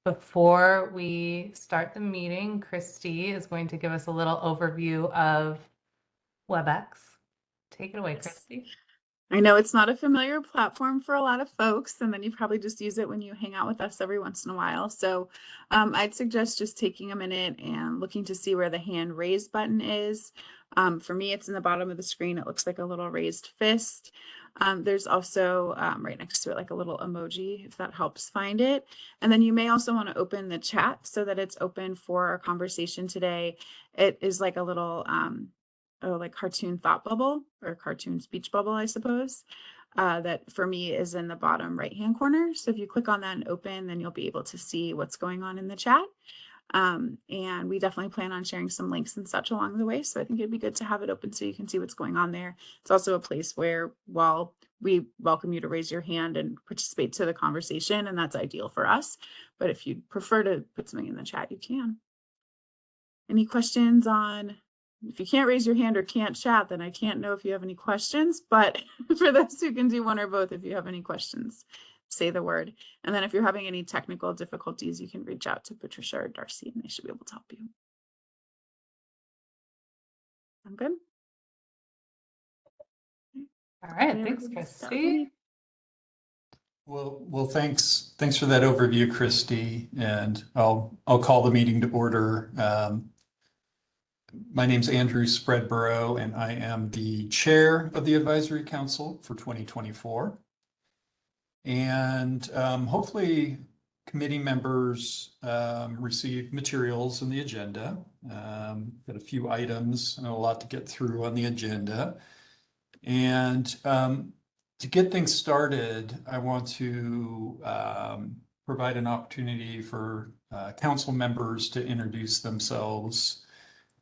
Before we start the meeting, Christy is going to give us a little overview of WebEx. Take it away, Christy. I know it's not a familiar platform for a lot of folks, and then you probably just use it when you hang out with us every once in a while. So I'd suggest just taking a minute and looking to see where the hand raise button is. For me, it's in the bottom of the screen. It looks like a little raised fist. There's also right next to it like a little emoji, if that helps find it. And then you may also want to open the chat so that it's open for our conversation today. It is like a little like cartoon thought bubble or cartoon speech bubble, I suppose, that for me is in the bottom right-hand corner. So if you click on that and open, then you'll be able to see what's going on in the chat. And we definitely plan on sharing some links and such along the way. So I think it'd be good to have it open so you can see what's going on there. It's also a place where, while we welcome you to raise your hand and participate to the conversation, and that's ideal for us. But if you'd prefer to put something in the chat, you can. Any questions on? If you can't raise your hand or can't chat, then I can't know if you have any questions, but for those who can do one or both, if you have any questions, say the word. And then if you're having any technical difficulties, you can reach out to Patricia or Darcy and they should be able to help you. I'm good. All right, thanks, Christy. Well, thanks for that overview, Christy, and I'll call the meeting to order. My name's Andrew Spreadborough, and I am the chair of the Advisory Council for 2024. And hopefully committee members receive materials in the agenda. Got a few items and a lot to get through on the agenda. And to get things started, I want to provide an opportunity for council members to introduce themselves.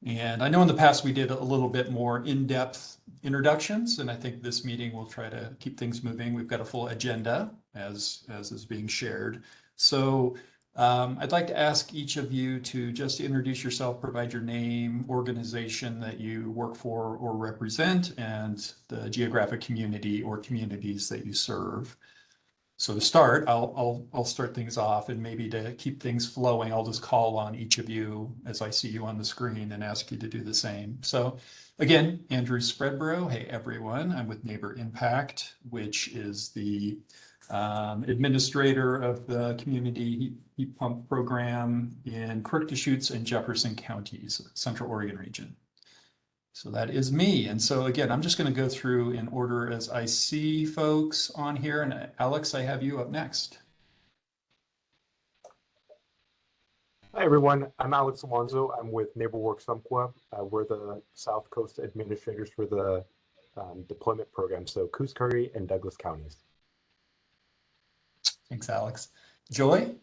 And I know in the past we did a little bit more in-depth introductions, and I think this meeting will try to keep things moving. We've got a full agenda as is being shared. So I'd like to ask each of you to just introduce yourself, provide your name, organization that you work for or represent, and the geographic community or communities that you serve. So to start, I'll start things off, and maybe to keep things flowing, I'll just call on each of you as I see you on the screen and ask you to do the same. So again, Andrew Spreadborough. Hey, everyone. I'm with Neighbor Impact, which is the administrator of the community heat pump program in Crook, Deschutes, and Jefferson counties, Central Oregon region. So that is me. And so again, I'm just going to go through in order as I see folks on here. And Alex, I have you up next. Hi, everyone. I'm Alex Alonso. I'm with NeighborWorks Umpqua. We're the South Coast administrators for the deployment program, so Coos Curry and Douglas counties. Thanks, Alex. Joy?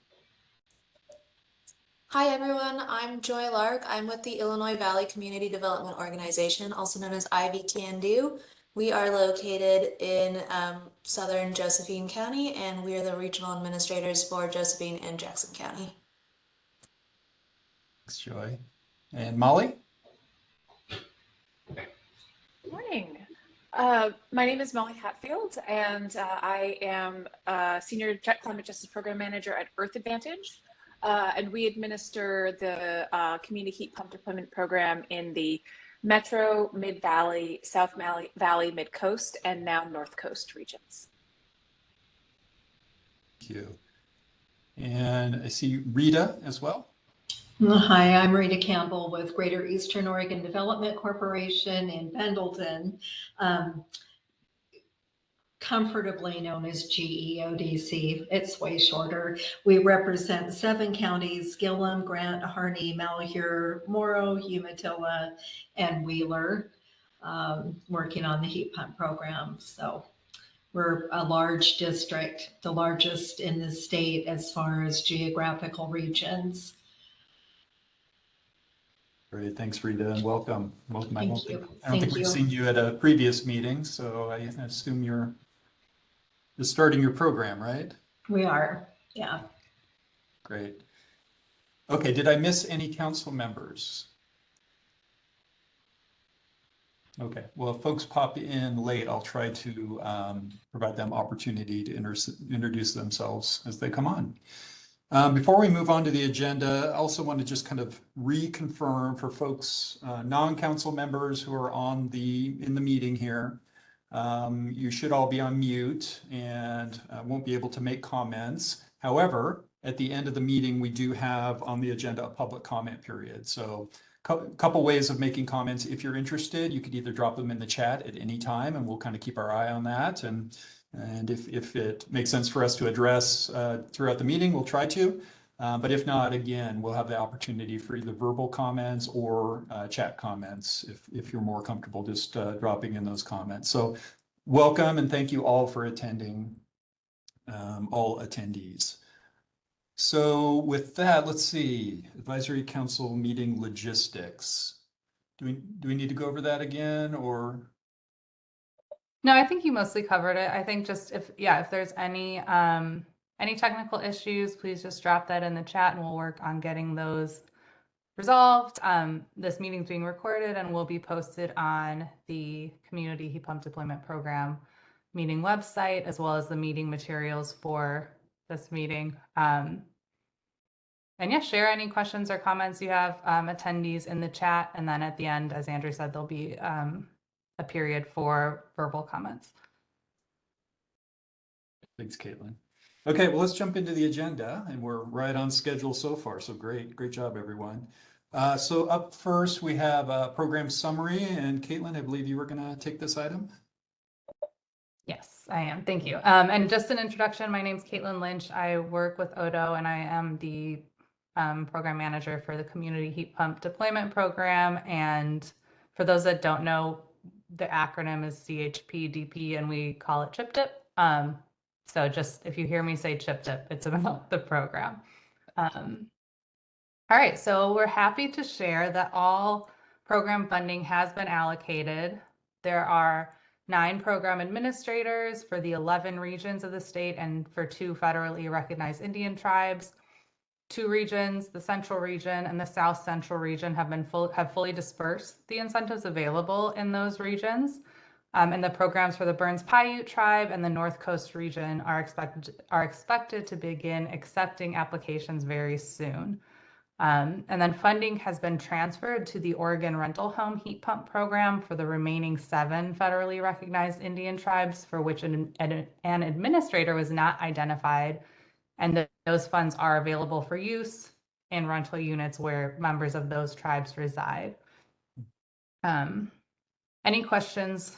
Hi, everyone. I'm Joy Lark. I'm with the Illinois Valley Community Development Organization, also known as IVTNDU. We are located in southern Josephine County, and we are the regional administrators for Josephine and Jackson County. Thanks, Joy. And Molly? Good morning. My name is Molly Hatfield, and I am Senior Climate Justice Program Manager at Earth Advantage. And we administer the Community Heat Pump Deployment Program in the Metro, Mid-Valley, South Valley, Mid-Coast, and now North Coast regions. Thank you. And I see Rita as well. Hi, I'm Rita Campbell with Greater Eastern Oregon Development Corporation in Pendleton, comfortably known as GEODC. It's way shorter. We represent 7 counties: Gillum, Grant, Harney, Malheur, Morrow, Umatilla, and Wheeler, working on the heat pump program. So we're a large district, the largest in the state as far as geographical regions. Great, thanks, Rita, and welcome. Welcome. I don't think we've you. seen you at a previous meeting, so I assume you're just starting your program, right? We are, yeah. Great. Okay, did I miss any council members? Okay, well, if folks pop in late, I'll try to provide them opportunity to introduce themselves as they come on. Before we move on to the agenda, I also want to just kind of reconfirm for folks, non-council members who are in the meeting here. You should all be on mute and won't be able to make comments. However, at the end of the meeting, we do have on the agenda a public comment period. So couple ways of making comments. If you're interested, you could either drop them in the chat at any time and we'll kind of keep our eye on that. And if it makes sense for us to address throughout the meeting, we'll try to. But if not, again, we'll have the opportunity for either verbal comments or chat comments if you're more comfortable just dropping in those comments. So welcome and thank you all for attending, all attendees. So with that, let's see, Advisory Council meeting logistics. Do we need to go over that again or? No, I think you mostly covered it. I think just if there's any technical issues, please just drop that in the chat and we'll work on getting those resolved. This meeting's being recorded and will be posted on the Community Heat Pump Deployment Program meeting website, as well as the meeting materials for this meeting. And yeah, share any questions or comments you have, attendees in the chat. And then at the end, as Andrew said, there'll be a period for verbal comments. Thanks, Caitlin. Okay, well, let's jump into the agenda and we're right on schedule so far. So great job, everyone. So up first, we have a program summary and Caitlin, I believe you were gonna take this item. Yes, I am. Thank you. And just an introduction, my name's Caitlin Lynch. I work with Odo and I am the program manager for the Community Heat Pump Deployment Program. And for those that don't know, the acronym is CHPDP and we call it CHIP-DIP. So just if you hear me say CHIP-DIP, it's about the program. All right, so we're happy to share that all program funding has been allocated. There are 9 program administrators for the 11 regions of the state and for 2 federally recognized Indian tribes. 2 regions, the Central Region and the South Central Region, have fully dispersed the incentives available in those regions. And the programs for the Burns Paiute Tribe and the North Coast Region are expected to begin accepting applications very soon. And then funding has been transferred to the Oregon Rental Home Heat Pump Program for the remaining 7 federally recognized Indian tribes for which an administrator was not identified. And those funds are available for use in rental units where members of those tribes reside. Any questions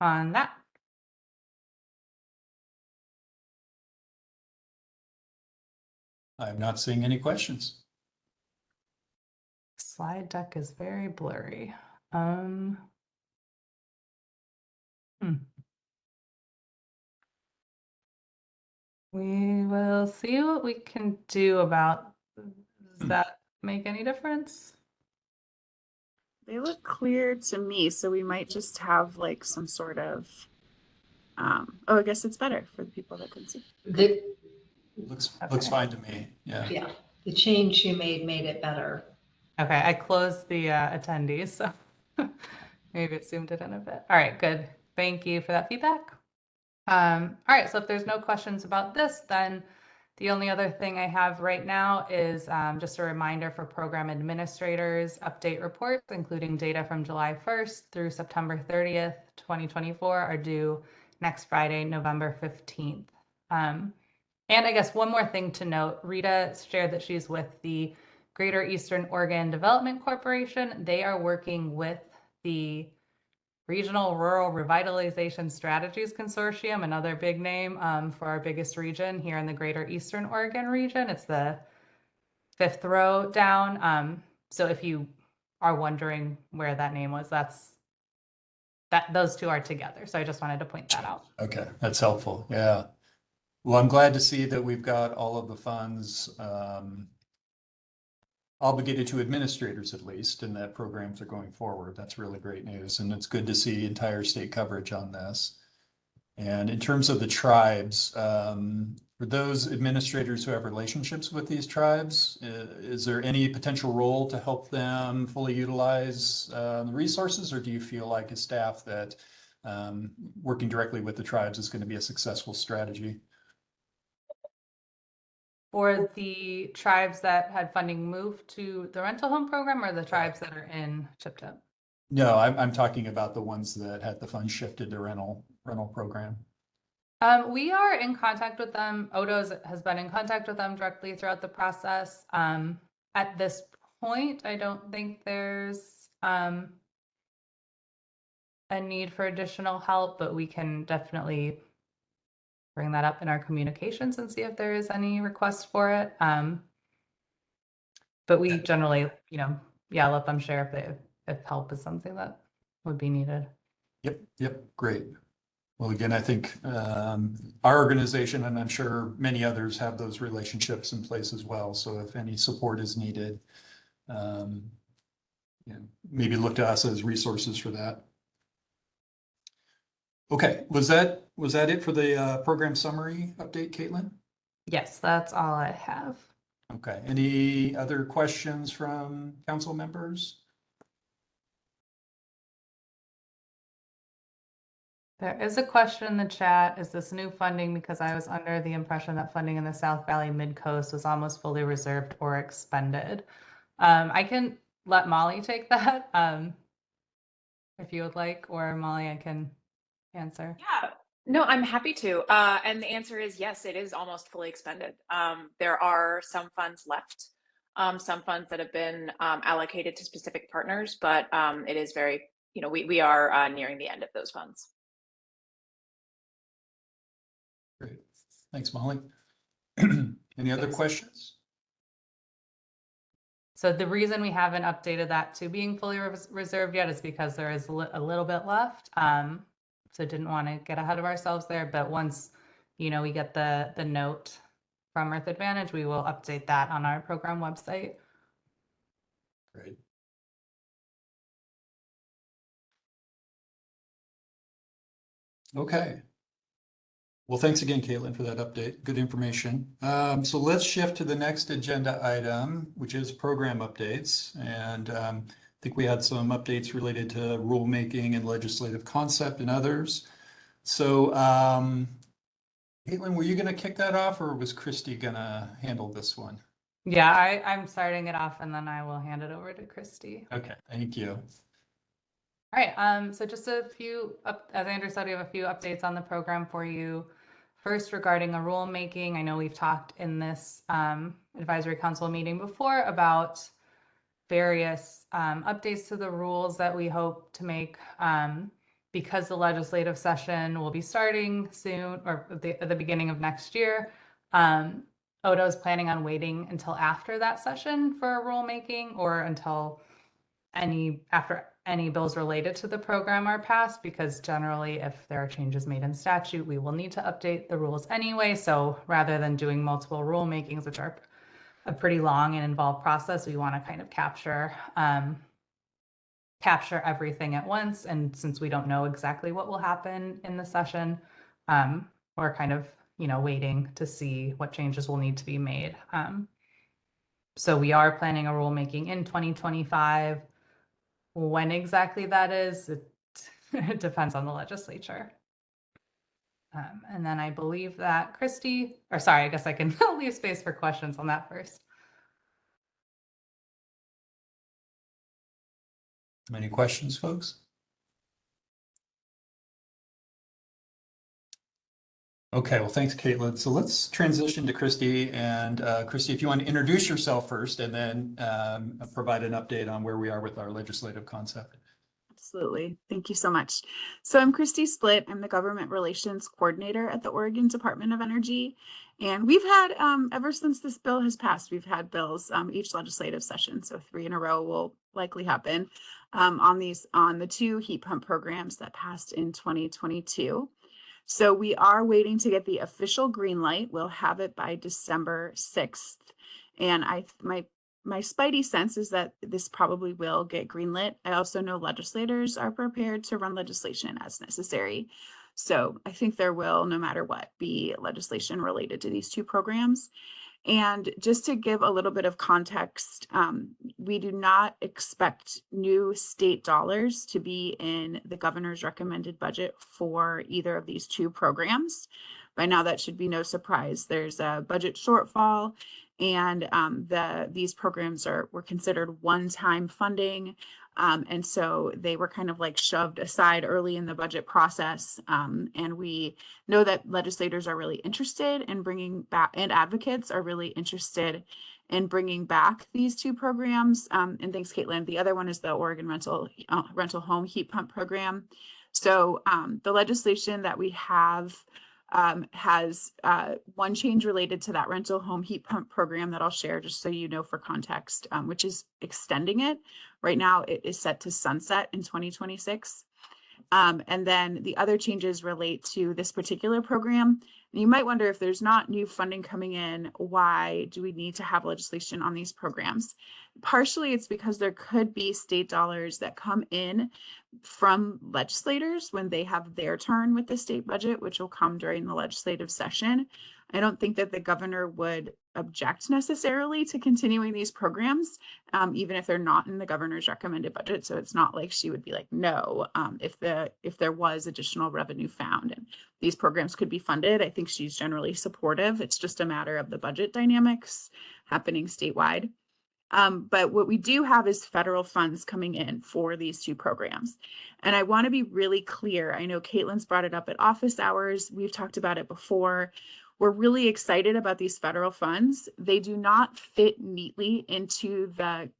on that? I'm not seeing any questions. Slide deck is very blurry. We will see what we can do about. Does that make any difference? They look clear to me, so we might just have like some sort of, oh, I guess it's better for the people that can see. Looks fine to me. Yeah. Yeah, the change you made it better. Okay, I closed the attendees, so maybe it zoomed it in a bit. All right, good. Thank you for that feedback. All right, so if there's no questions about this, then the only other thing I have right now is just a reminder for program administrators, update reports, including data from July 1st through September 30th, 2024 are due next Friday, November 15th. And I guess one more thing to note, Rita shared that she's with the Greater Eastern Oregon Development Corporation. They are working with the Regional Rural Revitalization Strategies Consortium, another big name for our biggest region here in the Greater Eastern Oregon region. It's the 5th row down. So if you are wondering where that name was, those 2 are together. So I just wanted to point that out. Okay, that's helpful. Yeah. Well, I'm glad to see that we've got all of the funds obligated to administrators at least, and that programs are going forward. That's really great news. And it's good to see entire state coverage on this. And in terms of the tribes, for those administrators who have relationships with these tribes, is there any potential role to help them fully utilize the resources, or do you feel like as staff that working directly with the tribes is going to be a successful strategy? for the tribes that had funding moved to the rental home program, or the tribes that are in Chip Tip? No, I'm talking about the ones that had the funds shifted to rental program. We are in contact with them. Odo's has been in contact with them directly throughout the process. At this point, I don't think there's a need for additional help, but we can definitely bring that up in our communications and see if there is any request for it. But we generally, let them share if help is something that would be needed. Yep, great. Well, again, I think our organization, and I'm sure many others, have those relationships in place as well. So if any support is needed, maybe look to us as resources for that. Okay, was that it for the program summary update, Caitlin? Yes, that's all I have. Okay, any other questions from council members? There is a question in the chat. Is this new funding? Because I was under the impression that funding in the South Valley Mid-Coast was almost fully reserved or expended. I can let Molly take that if you would like, or Molly, I can answer. Yeah, no, I'm happy to. And the answer is yes, it is almost fully expended. There are some funds left, some funds that have been allocated to specific partners, but it is very, we are nearing the end of those funds. Great, thanks, Molly. Any other questions? So the reason we haven't updated that to being fully reserved yet is because there is a little bit left. So didn't want to get ahead of ourselves there, but once, we get the note from Earth Advantage, we will update that on our program website. Great. Okay. Well, thanks again, Caitlin, for that update. Good information. So let's shift to the next agenda item, which is program updates. And I think we had some updates related to rulemaking and legislative concept and others. So Caitlin, were you going to kick that off, or was Christy going to handle this one? Yeah, I'm starting it off, and then I will hand it over to Christy. Okay, thank you. All right, so just a few, as Andrew said, we have a few updates on the program for you. First, regarding a rulemaking, I know we've talked in this advisory council meeting before about various updates to the rules that we hope to make because the legislative session will be starting soon, or at the beginning of next year. Odo is planning on waiting until after that session for a rulemaking, or until after any bills related to the program are passed, because generally if there are changes made in statute, we will need to update the rules anyway. So rather than doing multiple rulemakings, which are a pretty long and involved process, we want to kind of capture everything at once. And since we don't know exactly what will happen in the session, we're kind of, waiting to see what changes will need to be made. So we are planning a rulemaking in 2025. When exactly that is, it depends on the legislature. And then I believe that Christy, or sorry, I guess I can leave space for questions on that first. Any questions, folks? Okay, well, thanks, Caitlin. So let's transition to Christy. And Christy, if you want to introduce yourself first, and then provide an update on where we are with our legislative concept. Absolutely. Thank you so much. So I'm Christy Splitt. I'm the Government Relations Coordinator at the Oregon Department of Energy. And we've had, ever since this bill has passed, we've had bills each legislative session. So 3 in a row will likely happen on the 2 heat pump programs that passed in 2022. So we are waiting to get the official green light. We'll have it by December 6th. And my spidey sense is that this probably will get greenlit. I also know legislators are prepared to run legislation as necessary. So I think there will, no matter what, be legislation related to these 2 programs. And just to give a little bit of context, we do not expect new state dollars to be in the governor's recommended budget for either of these 2 programs. by now that should be no surprise. There's a budget shortfall, and these programs were considered one-time funding. And so they were kind of like shoved aside early in the budget process. And we know that legislators are really interested in bringing back, and advocates are really interested in bringing back these two programs. And thanks, Caitlin. The other one is the Oregon rental home heat pump program. So the legislation that we have has one change related to that rental home heat pump program that I'll share just so you know for context, which is extending it. Right now it is set to sunset in 2026. And then the other changes relate to this particular program. And you might wonder, if there's not new funding coming in, why do we need to have legislation on these programs? Partially it's because there could be state dollars that come in from legislators when they have their turn with the state budget, which will come during the legislative session. I don't think that the governor would object necessarily to continuing these programs, even if they're not in the governor's recommended budget. So it's not like she would be like, no, if there was additional revenue found and these programs could be funded. I think she's generally supportive. It's just a matter of the budget dynamics happening statewide. But what we do have is federal funds coming in for these two programs. And I want to be really clear. I know Caitlin's brought it up at office hours. We've talked about it before. We're really excited about these federal funds. They do not fit neatly into the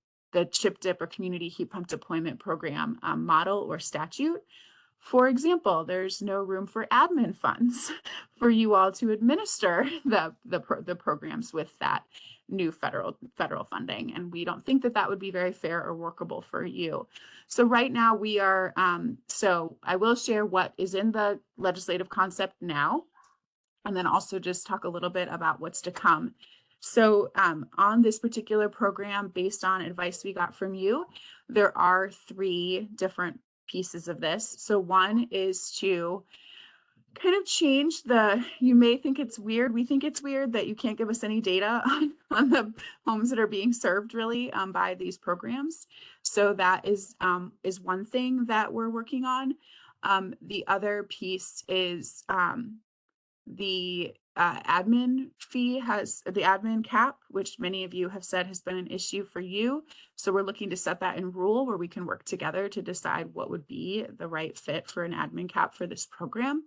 CHIP DIP or Community Heat Pump Deployment Program model or statute. For example, there's no room for admin funds for you all to administer the programs with that new federal funding. And we don't think that that would be very fair or workable for you. So right now we are, so I will share what is in the legislative concept now, and then also just talk a little bit about what's to come. So on this particular program, based on advice we got from you, there are 3 different pieces of this. So one is to kind of change you may think it's weird. We think it's weird that you can't give us any data on the homes that are being served really by these programs. So that is one thing that we're working on. The other piece is the admin fee the admin cap, which many of you have said has been an issue for you. So we're looking to set that in rule where we can work together to decide what would be the right fit for an admin cap for this program.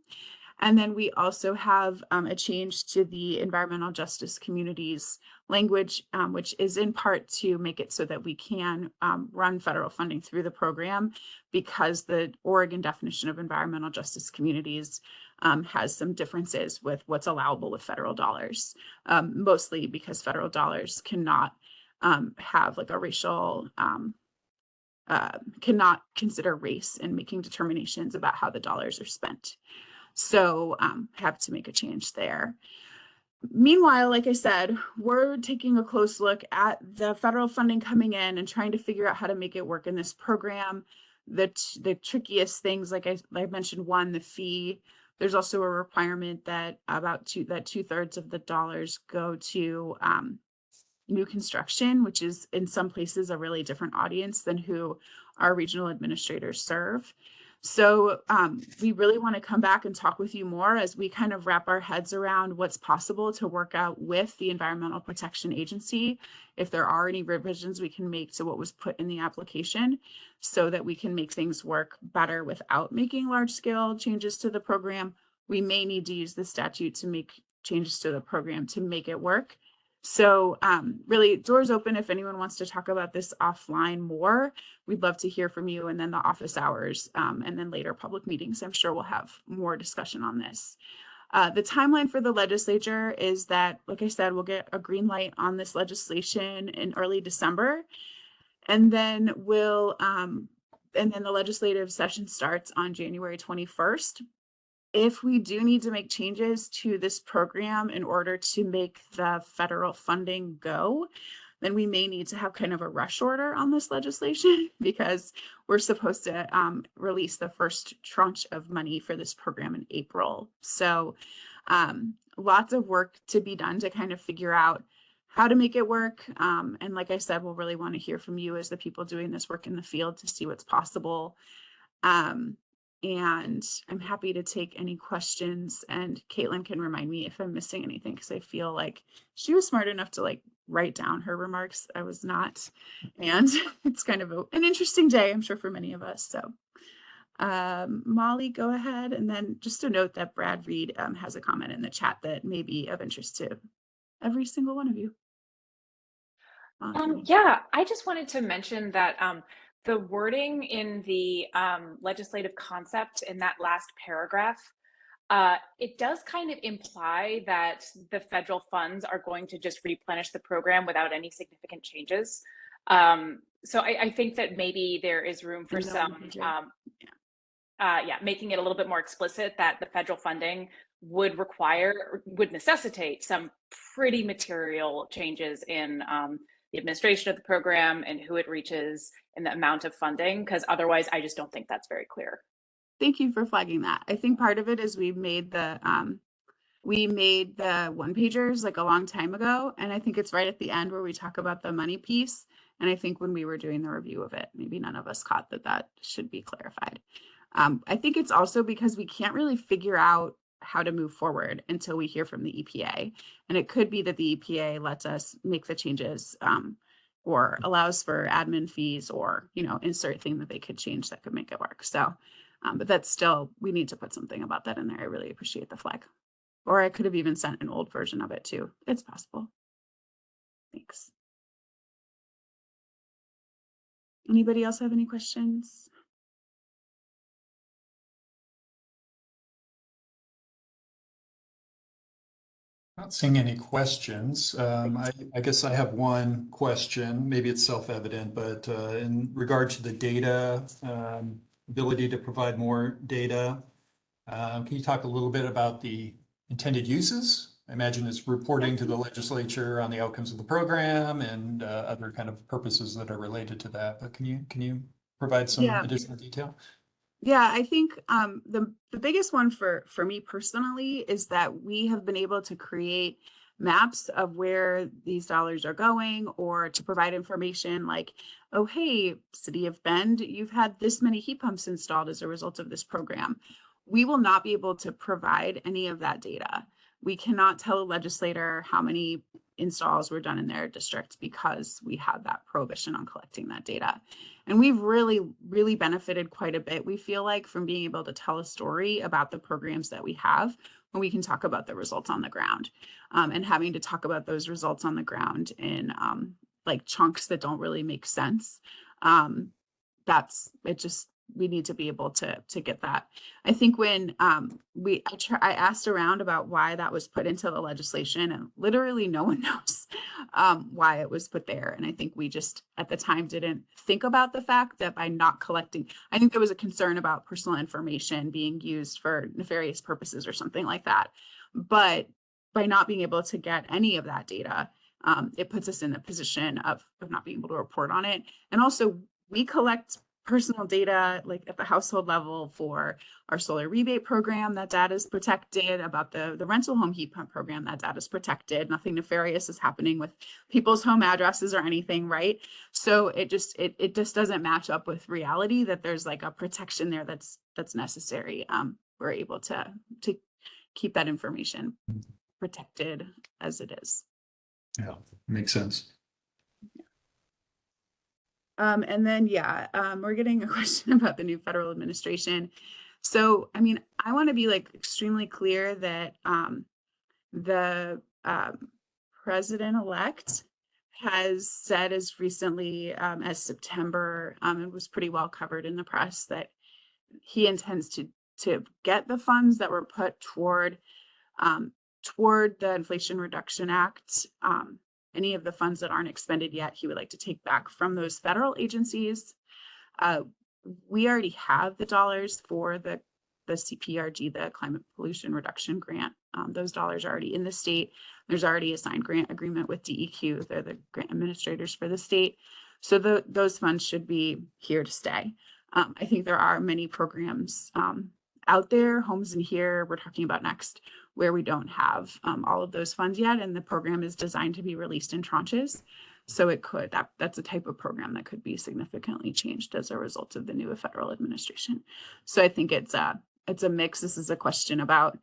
And then we also have a change to the environmental justice communities language, which is in part to make it so that we can run federal funding through the program, because the Oregon definition of environmental justice communities has some differences with what's allowable with federal dollars, mostly because federal dollars cannot have like a racial, cannot consider race in making determinations about how the dollars are spent. So have to make a change there. Meanwhile, like I said, we're taking a close look at the federal funding coming in and trying to figure out how to make it work in this program. The trickiest things, like I mentioned, one, the fee. There's also a requirement that about 2/3 of the dollars go to new construction, which is in some places a really different audience than who our regional administrators serve. So we really want to come back and talk with you more as we kind of wrap our heads around what's possible to work out with the Environmental Protection Agency. If there are any revisions we can make to what was put in the application, so that we can make things work better without making large scale changes to the program. We may need to use the statute to make changes to the program to make it work. So really, doors open if anyone wants to talk about this offline more. We'd love to hear from you, and then the office hours, and then later public meetings. I'm sure we'll have more discussion on this. The timeline for the legislature is that, like I said, we'll get a green light on this legislation in early December, and then the legislative session starts on January 21st. If we do need to make changes to this program in order to make the federal funding go, then we may need to have kind of a rush order on this legislation, because we're supposed to release the first tranche of money for this program in April. So lots of work to be done to kind of figure out how to make it work. And like I said, we'll really want to hear from you as the people doing this work in the field to see what's possible. And I'm happy to take any questions, and Caitlin can remind me if I'm missing anything, because I feel like she was smart enough to like write down her remarks. I was not. And it's kind of an interesting day, I'm sure, for many of us. So Molly, go ahead. And then just a note that Brad Reed has a comment in the chat that may be of interest to every single one of you. Yeah, I just wanted to mention that the wording in the legislative concept in that last paragraph, it does kind of imply that the federal funds are going to just replenish the program without any significant changes. So I think that maybe there is room for some, making it a little bit more explicit that the federal funding would necessitate some pretty material changes in the administration of the program and who it reaches and the amount of funding, because otherwise I just don't think that's very clear. Thank you for flagging that. I think part of it is we made the one pagers like a long time ago, and I think it's right at the end where we talk about the money piece. And I think when we were doing the review of it, maybe none of us caught that should be clarified. I think it's also because we can't really figure out how to move forward until we hear from the EPA. And it could be that the EPA lets us make the changes or allows for admin fees, or, insert thing that they could change that could make it work. So, but that's still, we need to put something about that in there. I really appreciate the flag. Or I could have even sent an old version of it too. It's possible. Thanks. Anybody else have any questions? Not seeing any questions. I guess I have one question. Maybe it's self-evident, but in regard to the data, ability to provide more data, can you talk a little bit about the intended uses? I imagine it's reporting to the legislature on the outcomes of the program and other kind of purposes that are related to that. But can you provide some additional detail? Yeah, I think the biggest one for me personally is that we have been able to create maps of where these dollars are going, or to provide information like, oh, hey, City of Bend, you've had this many heat pumps installed as a result of this program. We will not be able to provide any of that data. We cannot tell a legislator how many installs were done in their districts because we have that prohibition on collecting that data. And we've really, really benefited quite a bit, we feel like, from being able to tell a story about the programs that we have when we can talk about the results on the ground, and having to talk about those results on the ground in like chunks that don't really make sense. We need to be able to get that. I think when I asked around about why that was put into the legislation, and literally no one knows why it was put there. And I think we just at the time didn't think about the fact that by not collecting, I think there was a concern about personal information being used for nefarious purposes or something like that. But by not being able to get any of that data, it puts us in the position of not being able to report on it. And also, we collect personal data like at the household level for our solar rebate program. That data is protected. About the rental home heat pump program, that data is protected. Nothing nefarious is happening with people's home addresses or anything, right? So it just doesn't match up with reality that there's like a protection there that's necessary. We're able to keep that information protected as it is. Yeah, makes sense. And then, we're getting a question about the new federal administration. So, I mean, I want to be like extremely clear that the president-elect has said as recently as September, it was pretty well covered in the press, that he intends to get the funds that were put toward the Inflation Reduction Act. Any of the funds that aren't expended yet, he would like to take back from those federal agencies. We already have the dollars for the CPRG, the Climate Pollution Reduction Grant. Those dollars are already in the state. There's already a signed grant agreement with DEQ. They're the grant administrators for the state. So those funds should be here to stay. I think there are many programs out there, Homes in Here, we're talking about next, where we don't have all of those funds yet, and the program is designed to be released in tranches. So it could, that's a type of program that could be significantly changed as a result of the new federal administration. So I think it's a mix. This is a question about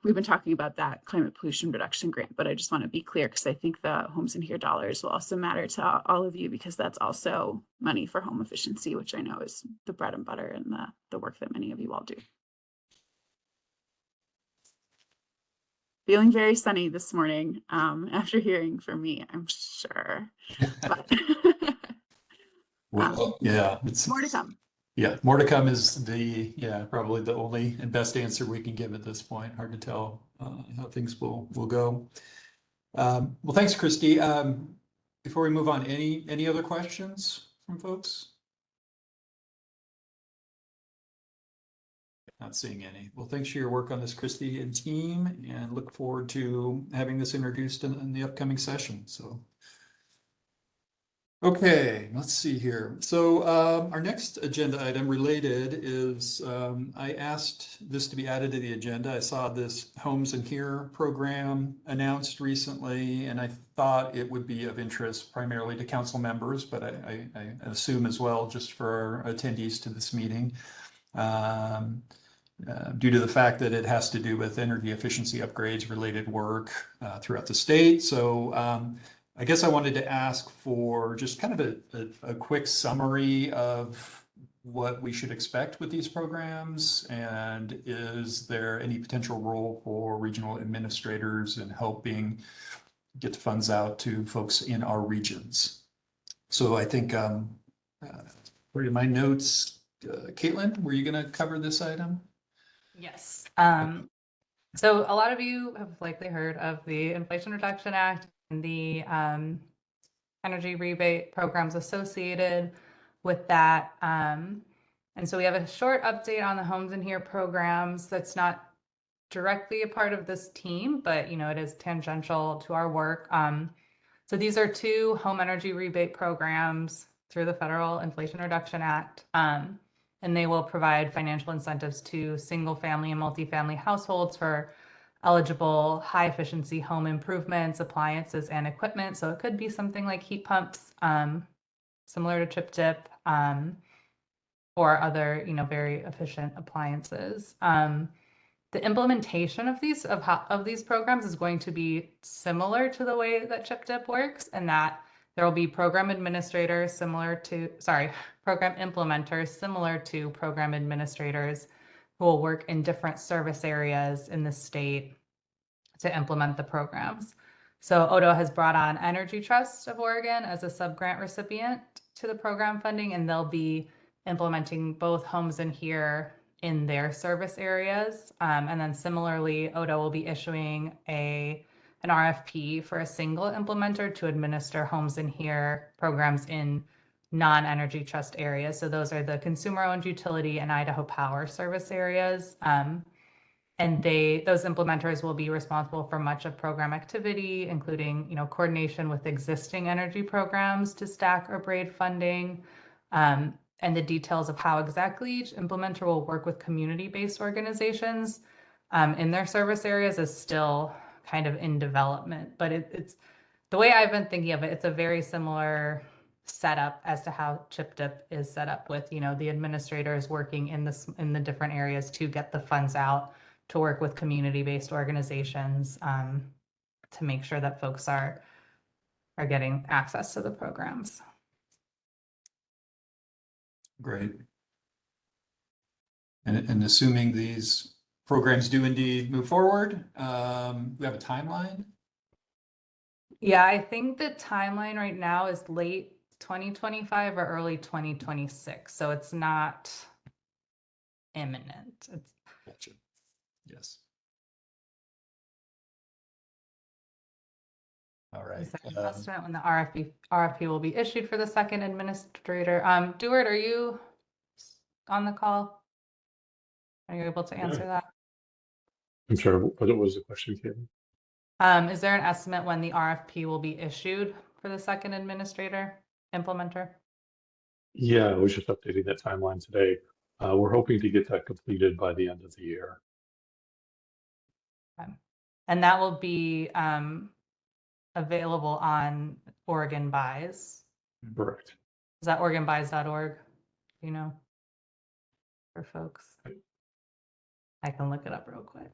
we've been talking about that climate pollution reduction grant, but I just want to be clear because I think the Homes in Here dollars will also matter to all of you, because that's also money for home efficiency, which I know is the bread and butter and the work that many of you all do. Feeling very sunny this morning after hearing from me, I'm sure. But Well, yeah, it's more to come. Yeah, more to come is probably the only and best answer we can give at this point. Hard to tell how things will go. Well, thanks, Christy. Before we move on, any other questions from folks? Not seeing any. Well, thanks for your work on this, Christy and team, and look forward to having this introduced in the upcoming session. So. Okay, let's see here. So our next agenda item related is I asked this to be added to the agenda. I saw this Homes in Here program announced recently, and I thought it would be of interest primarily to council members, but I assume as well just for our attendees to this meeting, due to the fact that it has to do with energy efficiency upgrades related work throughout the state. So I guess I wanted to ask for just kind of a quick summary of what we should expect with these programs, and is there any potential role for regional administrators in helping get the funds out to folks in our regions? So I think, for my notes, Caitlin, were you going to cover this item? Yes. So a lot of you have likely heard of the Inflation Reduction Act and the energy rebate programs associated with that. And so we have a short update on the Homes in Here programs that's not directly a part of this team, but it is tangential to our work. So these are 2 home energy rebate programs through the Federal Inflation Reduction Act. And they will provide financial incentives to single family and multifamily households for eligible high efficiency home improvements, appliances, and equipment. So it could be something like heat pumps, similar to Chip Dip, or other, very efficient appliances. The implementation of these programs is going to be similar to the way that Chip Dip works, and that there will be program implementers similar to program administrators who will work in different service areas in the state to implement the programs. So Odo has brought on Energy Trust of Oregon as a sub-grant recipient to the program funding, and they'll be implementing both Homes in Here in their service areas. And then similarly, Odo will be issuing an RFP for a single implementer to administer Homes in Here programs in non-Energy Trust areas. So those are the consumer-owned utility and Idaho Power service areas. And those implementers will be responsible for much of program activity, including coordination with existing energy programs to stack or braid funding. And the details of how exactly each implementer will work with community-based organizations in their service areas is still kind of in development. But it's the way I've been thinking of it, it's a very similar setup as to how Chip Dip is set up, with the administrators working in the different areas to get the funds out to work with community-based organizations to make sure that folks are getting access to the programs. Great. And assuming these programs do indeed move forward, we have a timeline? Yeah, I think the timeline right now is late 2025 or early 2026. So it's not imminent. Gotcha. Yes. All right. Is there an estimate when the RFP will be issued for the second administrator? Dewart, are you on the call? Are you able to answer that? I'm sorry, what was the question, Caitlin? Is there an estimate when the RFP will be issued for the second administrator, implementer? Yeah, I was just updating that timeline today. We're hoping to get that completed by the end of the year. And that will be available on Oregon Buys. Correct. Is that OregonBuys.org? You know, for folks. I can look it up real quick.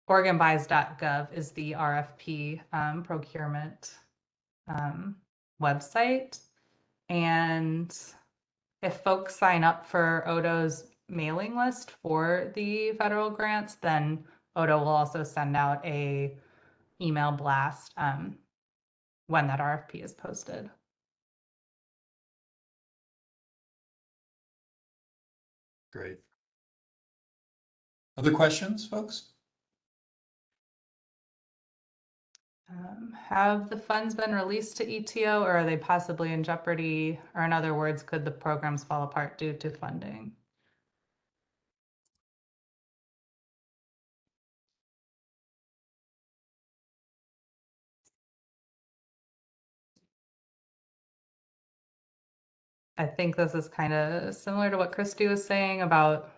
OregonBuys.gov is the RFP procurement website. And if folks sign up for Odo's mailing list for the federal grants, then Odo will also send out a email blast when that RFP is posted. Great. Other questions, folks? Have the funds been released to ETO, or are they possibly in jeopardy? Or in other words, could the programs fall apart due to funding? I think this is kind of similar to what Christy was saying about.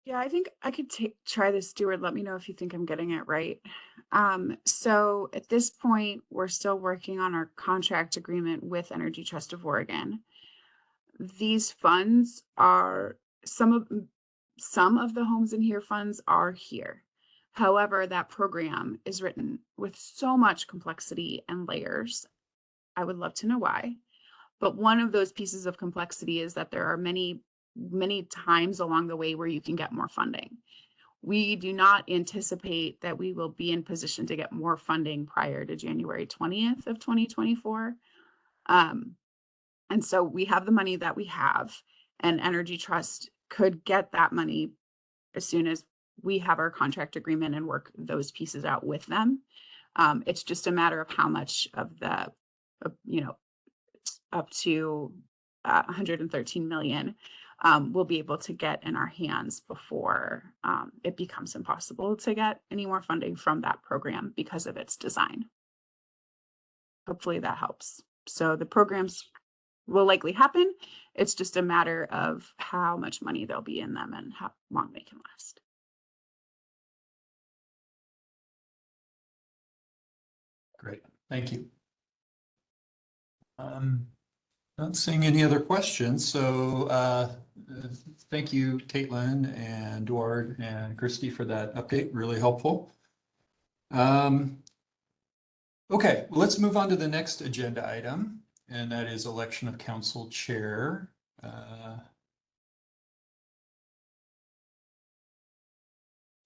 Yeah, I think I could try this, Stuart. Let me know if you think I'm getting it right. So at this point, we're still working on our contract agreement with Energy Trust of Oregon. These funds are some of the Homes in Here funds are here. However, that program is written with so much complexity and layers. I would love to know why. But one of those pieces of complexity is that there are many times along the way where you can get more funding. We do not anticipate that we will be in position to get more funding prior to January 20th of 2024. And so we have the money that we have, and Energy Trust could get that money as soon as we have our contract agreement and work those pieces out with them. It's just a matter of how much of the, up to 113 million we'll be able to get in our hands before it becomes impossible to get any more funding from that program because of its design. Hopefully that helps. So the programs will likely happen. It's just a matter of how much money there'll be in them and how long they can last. Great, thank you. Not seeing any other questions, so thank you, Caitlin and Duard and Christy, for that update. Really helpful. Okay, let's move on to the next agenda item, and that is election of council chair.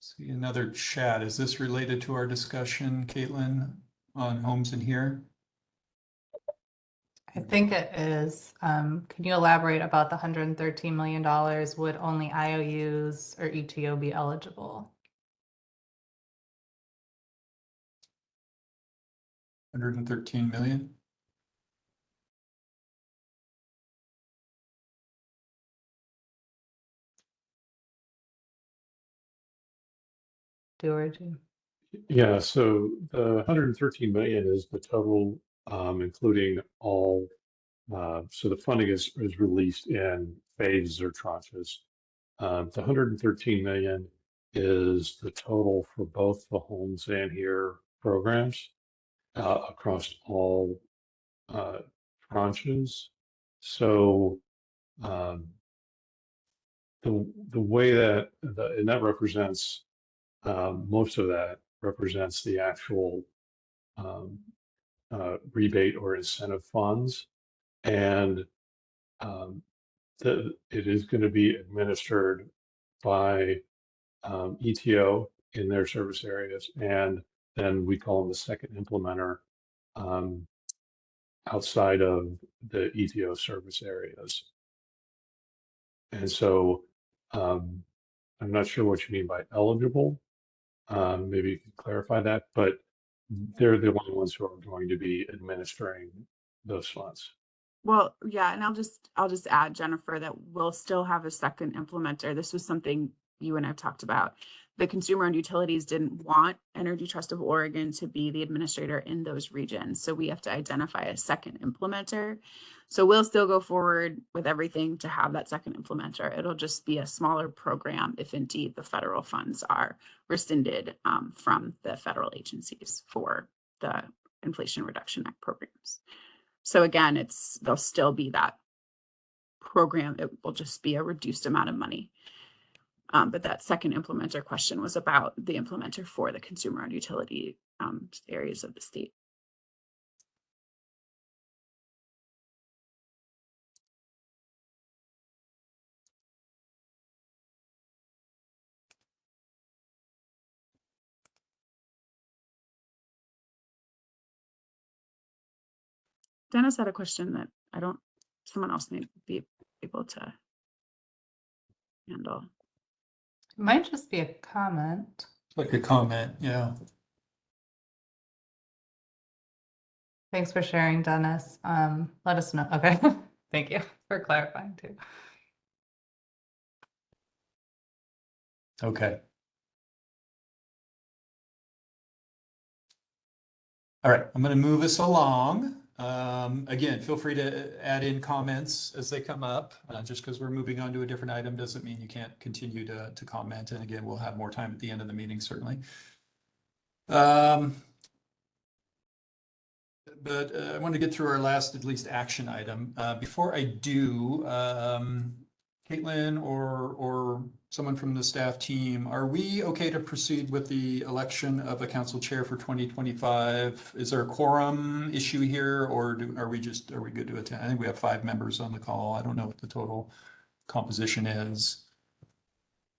See another chat. Is this related to our discussion, Caitlin, on Homes in Here? I think it is. Can you elaborate about the $113 million? Would only IOUs or ETO be eligible? 113 million? Yeah, so the 113 million is the total, including all. So the funding is released in phases or tranches. The 113 million is the total for both the Homes in Here programs across all tranches. So the way that and that represents most of that represents the actual rebate or incentive funds, and it is going to be administered by ETO in their service areas, and then we call them the second implementer outside of the ETO service areas. And so I'm not sure what you mean by eligible. Maybe you could clarify that, but they're the only ones who are going to be administering those funds. Well, yeah, and I'll just add, Jennifer, that we'll still have a second implementer. This was something you and I've talked about. the consumer and utilities didn't want Energy Trust of Oregon to be the administrator in those regions. So we have to identify a second implementer. So we'll still go forward with everything to have that second implementer. It'll just be a smaller program if indeed the federal funds are rescinded from the federal agencies for the Inflation Reduction Act programs. So again, there'll still be that program. It will just be a reduced amount of money. But that second implementer question was about the implementer for the consumer and utility areas of the state. Dennis had a question that someone else may be able to handle. It might just be a comment. Like a comment, yeah. Thanks for sharing, Dennis. Let us know. Okay. Thank you for clarifying too. Okay. All right, I'm going to move us along. Again, feel free to add in comments as they come up. Just because we're moving on to a different item doesn't mean you can't continue to comment. And again, we'll have more time at the end of the meeting, certainly. But I want to get through our last, at least, action item. Before I do, Caitlin or someone from the staff team, are we okay to proceed with the election of a council chair for 2025? Is there a quorum issue here, or are we good to attend? I think we have 5 members on the call. I don't know what the total composition is.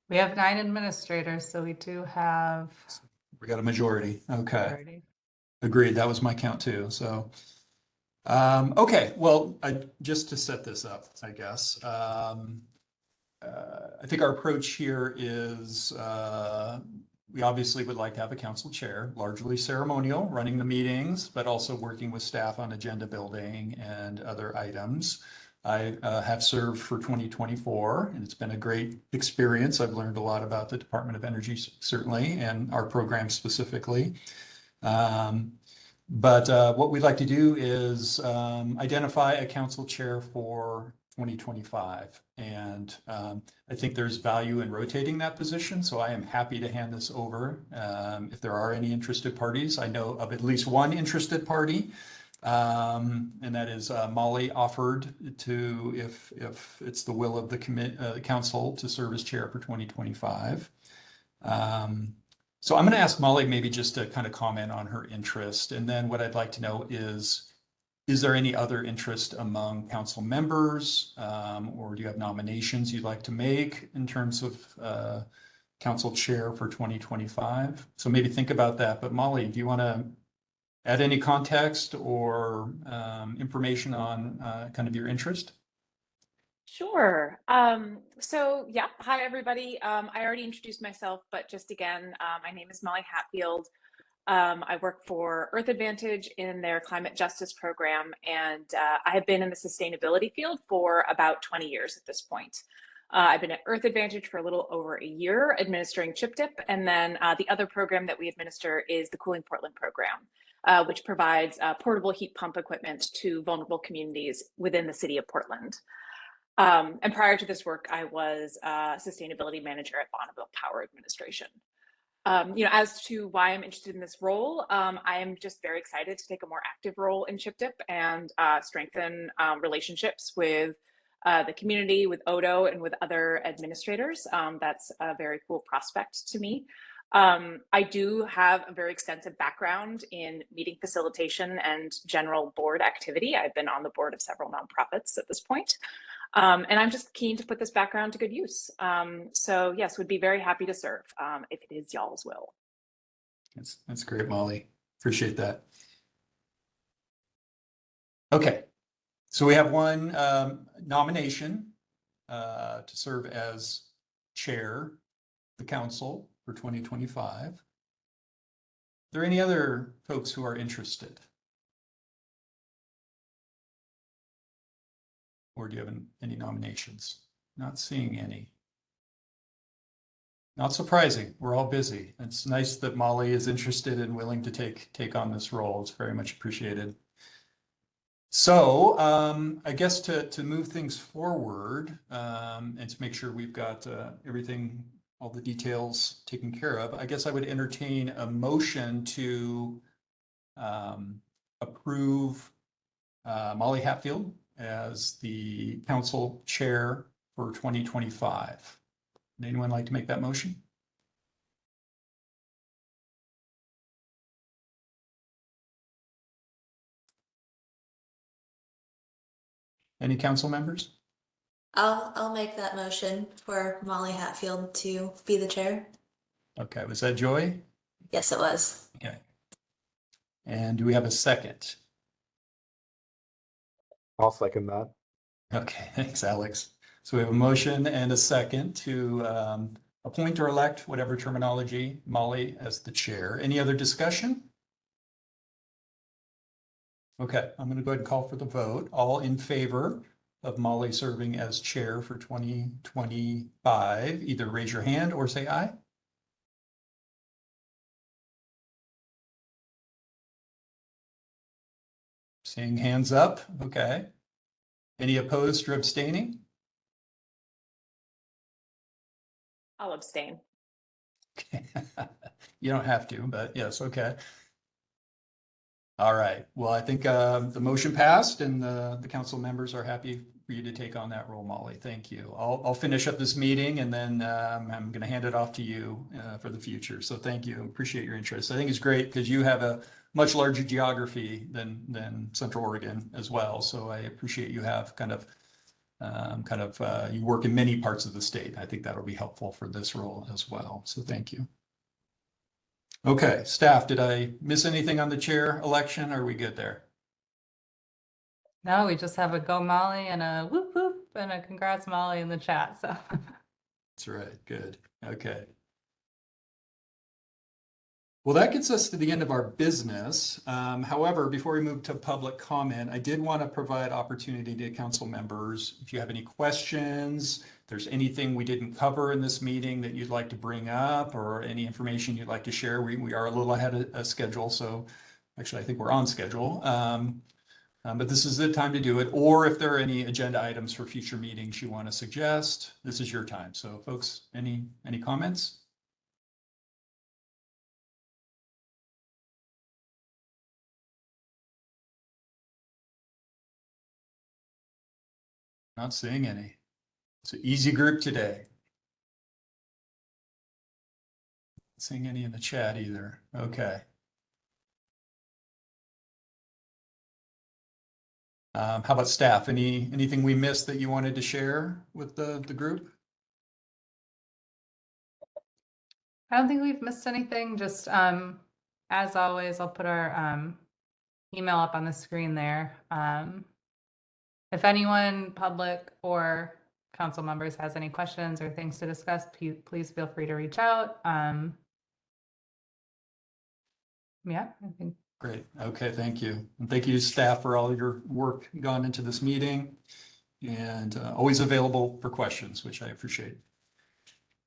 We have 9 administrators, so we do have. We got a majority. Okay. Majority. Agreed. That was my count too. So, okay. Well, just to set this up, I guess. I think our approach here is we obviously would like to have a council chair, largely ceremonial, running the meetings, but also working with staff on agenda building and other items. I have served for 2024, and it's been a great experience. I've learned a lot about the Department of Energy, certainly, and our program specifically. But what we'd like to do is identify a council chair for 2025. And I think there's value in rotating that position. So I am happy to hand this over if there are any interested parties. I know of at least one interested party. And that is Molly offered to, if it's the will of the council, to serve as chair for 2025. So I'm going to ask Molly maybe just to kind of comment on her interest. And then what I'd like to know is there any other interest among council members, or do you have nominations you'd like to make in terms of council chair for 2025? So maybe think about that. But Molly, do you want to add any context or information on kind of your interest? Sure. So yeah, hi everybody. I already introduced myself, but just again, my name is Molly Hatfield. I work for Earth Advantage in their climate justice program, and I have been in the sustainability field for about 20 years at this point. I've been at Earth Advantage for a little over a year administering Chip Dip, and then the other program that we administer is the Cooling Portland program, which provides portable heat pump equipment to vulnerable communities within the city of Portland. And prior to this work, I was a sustainability manager at Bonneville Power Administration. As to why I'm interested in this role, I am just very excited to take a more active role in Chip Dip and strengthen relationships with the community, with Odo, and with other administrators. That's a very cool prospect to me. I do have a very extensive background in meeting facilitation and general board activity. I've been on the board of several nonprofits at this point. And I'm just keen to put this background to good use. So yes, would be very happy to serve if it is y'all's will. That's great, Molly. Appreciate that. Okay, so we have one nomination to serve as chair of the council for 2025. Are there any other folks who are interested? Or do you have any nominations? Not seeing any. Not surprising. We're all busy. It's nice that Molly is interested and willing to take on this role. It's very much appreciated. So I guess to move things forward and to make sure we've got everything, all the details taken care of, I guess I would entertain a motion to approve Molly Hatfield as the council chair for 2025. Would anyone like to make that motion? Any council members? I'll make that motion for Molly Hatfield to be the chair. Okay, was that Joy? Yes, it was. Okay. And do we have a second? I'll second that. Okay, thanks, Alex. So we have a motion and a second to appoint or elect, whatever terminology, Molly as the chair. Any other discussion? Okay, I'm going to go ahead and call for the vote. All in favor of Molly serving as chair for 2025, either raise your hand or say aye. Seeing hands up, okay. Any opposed or abstaining? I'll abstain. Okay. You don't have to, but yes, okay. All right, well, I think the motion passed and the council members are happy for you to take on that role, Molly. Thank you. I'll finish up this meeting and then I'm going to hand it off to you for the future. So thank you. Appreciate your interest. I think it's great because you have a much larger geography than Central Oregon as well. So I appreciate you have you work in many parts of the state. I think that'll be helpful for this role as well. So thank you. Okay, staff, did I miss anything on the chair election? Are we good there? No, we just have a go Molly and a whoop whoop and a congrats Molly in the chat. So That's right. Good. Okay. Well, that gets us to the end of our business. However, before we move to public comment, I did want to provide opportunity to council members. If you have any questions, if there's anything we didn't cover in this meeting that you'd like to bring up or any information you'd like to share, we are a little ahead of schedule. So actually, I think we're on schedule. But this is the time to do it. Or if there are any agenda items for future meetings you want to suggest, this is your time. So folks, any comments? Not seeing any. It's an easy group today. Not seeing any in the chat either. Okay. How about staff? Anything we missed that you wanted to share with the group? I don't think we've missed anything. Just as always, I'll put our email up on the screen there. If anyone, public or council members, has any questions or things to discuss, please feel free to reach out. Yeah, I think. Great. Okay, thank you. And thank you staff for all your work gone into this meeting and always available for questions, which I appreciate.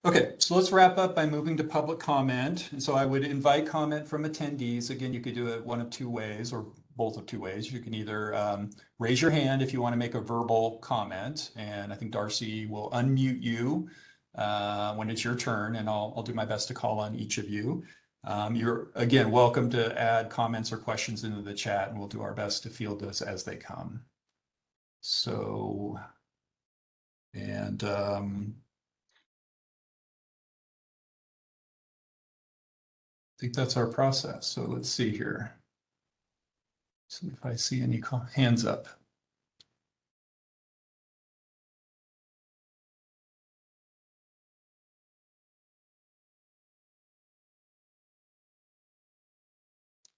Okay, so let's wrap up by moving to public comment. And so I would invite comment from attendees. Again, you could do it one of two ways or both of two ways. You can either raise your hand if you want to make a verbal comment, and I think Darcy will unmute you when it's your turn, and I'll do my best to call on each of you. You're, again, welcome to add comments or questions into the chat, and we'll do our best to field those as they come. So, and I think that's our process. So let's see here. See if I see any hands up.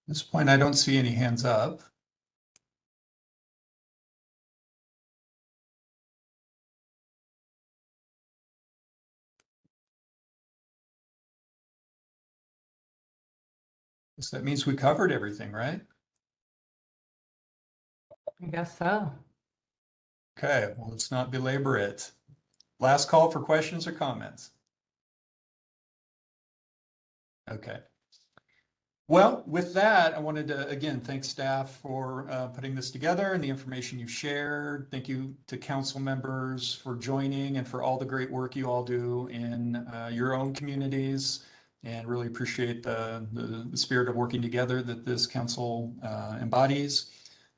At this point, I don't see any hands up. So that means we covered everything, right? I guess so. Okay, well, let's not belabor it. Last call for questions or comments. Okay. Well, with that, I wanted to, again, thank staff for putting this together and the information you shared. Thank you to council members for joining and for all the great work you all do in your own communities. And really appreciate the spirit of working together that this council embodies.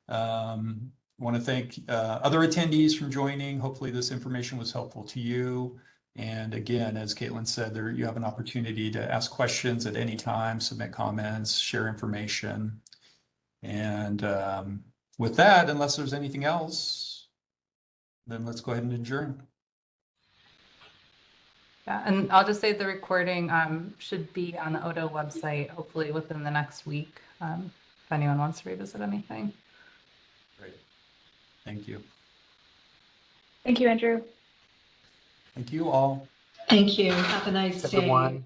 Want to thank other attendees for joining. Hopefully this information was helpful to you. And again, as Caitlin said, there you have an opportunity to ask questions at any time, submit comments, share information. And with that, unless there's anything else, then let's go ahead and adjourn. Yeah, and I'll just say the recording should be on the Odo website, hopefully within the next week, if anyone wants to revisit anything. Great. Thank you. Thank you, Andrew. Thank you all. Thank you. Have a nice day. Everyone.